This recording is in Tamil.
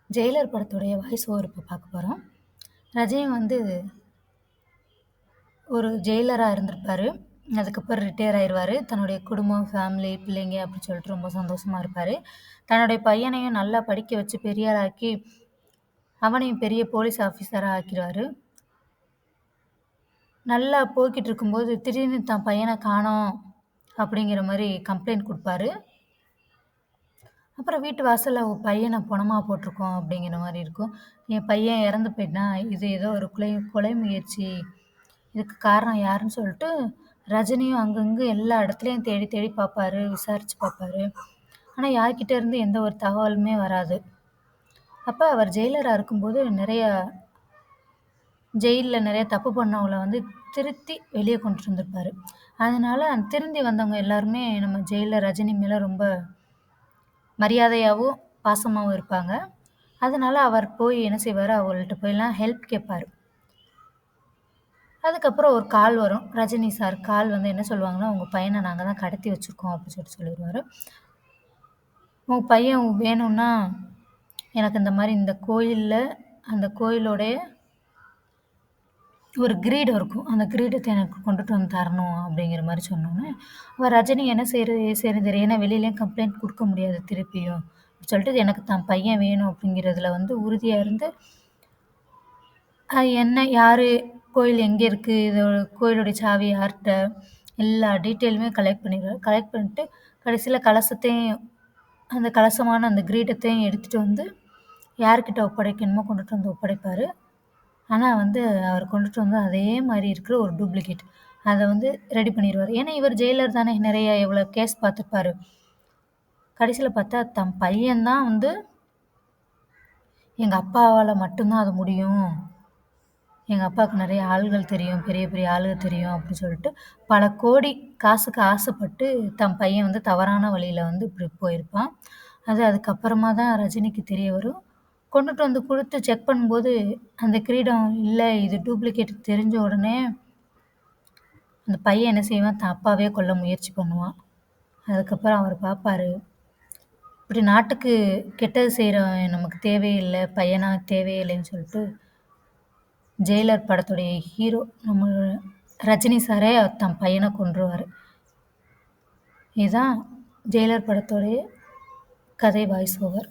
ஜெயிலர் படத்துடைய வாய்ஸ் ஓவர் இப்போ பார்க்க போறோம். ரஜினி வந்து ஒரு ஜெயிலரா இருந்திருப்பாரு. அதுக்கப்புறம் ரிட்டயர் ஆயிருவாரு. தன்னுடைய குடும்பம், ஃபேமிலி, பிள்ளைங்க அப்படி சொல்லிட்டு ரொம்ப சந்தோஷமா இருப்பாரு. தன்னுடைய பையனையும் நல்லா படிக்க வச்சு பெரிய ஆளாக்கி, அவனையும் பெரிய போலீஸ் ஆஃபீஸரா ஆக்கிருவாரு. நல்லா போய்க்கிட்டு இருக்கும்போது, திடீர்னு தான் பையன காணோம் அப்படிங்கிற மாரி கம்ப்ளைண்ட் குடுப்பாரு. அப்புறம் வீட்டு வாசல்ல பையன பொணமா போட்டுருக்கோம் அப்படிங்கிற மாரி இருக்கும். என் பையன் இறந்து போயிட்டான். இது ஏதோ ஒரு கொலை கொலை முயற்சி. இதுக்கு காரணம் யாருன்னு சொல்லிட்டு, ரஜினியும் அங்கங்க எல்லா இடத்துலயும் தேடி தேடி பார்ப்பாரு, விசாரிச்சு பார்ப்பாரு. ஆனா யார்கிட்ட இருந்து எந்த ஒரு தகவலுமே வராது. அப்ப அவர் ஜெயிலரா இருக்கும்போது ஜெயில்ல நெறைய தப்பு பண்ணவங்கள வந்து திருத்தி வெளிய கொண்டுட்டு வந்திருப்பாரு. அதனால திருந்தி வந்தவங்க எல்லாருமே நம்ம ஜெயிலர் ரஜினி மேல ரொம்ப மரியாதையாவும், பாசமாவும் இருப்பாங்க. அதனால அவர் போய் என்ன செய்வாரு, அவங்கள்ட்ட போய்லாம் ஹெல்ப் கேட்பாரு. அதுக்கப்புறம் ஒரு கால் வரும். ரஜினி சார் கால் வந்து என்ன சொல்லுவாங்கன்னா, "உங்க பையன நாங்க தான் கடத்தி வச்சிருக்கோம்" அப்படின்னு சொல்லிருவாரு. "உன் பையன் வேணும்னா, எனக்கு இந்த மாரி இந்த கோயில்ல அந்த கோயிலோடைய ஒரு கிரீடம் இருக்கும். அந்த கிரீடத்த எனக்கு கொண்டுட்டு வந்து தரணும்" அப்படிங்கிற மாரி சொன்னோனே, அப்ப ரஜினி என்ன செய்றது, ஏது செய்றதுன்னு தெரியும். ஏன்னா வெளியிலயும் கம்ப்ளைண்ட் குடுக்க முடியாது திருப்பியும். சொல்லிட்டு எனக்கு தான் பையன் வேணும் அப்படிங்கிறதுல வந்து உறுதியா இருந்து, என்ன யாரு, கோயில் எங்க இருக்கு, இதோட கோயிலுடைய சாவி யார்ட்ட, எல்லா டீட்டெயிலுமே கலெக்ட் பண்ணிருவாரு. கலெக்ட் பண்ணிட்டு கடைசியில கலசத்தையும் அந்த கலசமான அந்த கிரீடத்தையும் எடுத்துட்டு வந்து யார்கிட்ட ஒப்படைக்கணுமோ கொண்டுட்டு வந்து ஒப்படைப்பாரு. ஆனா வந்து அவர் கொண்டுட்டு வந்து அதே மாரி இருக்கிற ஒரு டூப்ளிகேட். அத வந்து ரெடி பண்ணிருவாரு. ஏன்னா இவர் ஜெயிலர் தானே நெறைய எவ்வளோ கேஸ் பார்த்துருப்பாரு. கடைசியில பார்த்தா தன் பையன் தான் வந்து எங்க அப்பாவால மட்டும் தான் அது முடியும். எங்க அப்பாவுக்கு நெறைய ஆள்கள் தெரியும். பெரிய பெரிய ஆளுக தெரியும் அப்படின்னு சொல்லிட்டு, பல கோடி காசுக்கு ஆசைப்பட்டு தன் பையன் வந்து தவறான வழியில வந்து இப்படி போயிருப்பான். அதுக்கப்புறமா தான் ரஜினிக்கு தெரிய வரும். கொண்டுட்டு வந்து குடுத்து செக் பண்ணும்போது, அந்த கிரீடம் இல்ல இது டூப்ளிகேட் தெரிஞ்ச உடனே, அந்த பையன் என்ன செய்வான், தன் அப்பாவையே கொல்ல முயற்சி பண்ணுவான். அதுக்கப்புறம் அவர் பார்ப்பாரு. இப்படி நாட்டுக்கு கெட்டது செய்றவன் நமக்கு தேவையில்ல, பையனா தேவையில்லைன்னு சொல்லிட்டு ஜெயிலர் படத்துடைய ஹீரோ நம்ம ரஜினி சாரே தன் பையன கொன்றுவாரு. இதுதான் ஜெயிலர் படத்துடைய கதை வாய்ஸ் ஓவர்.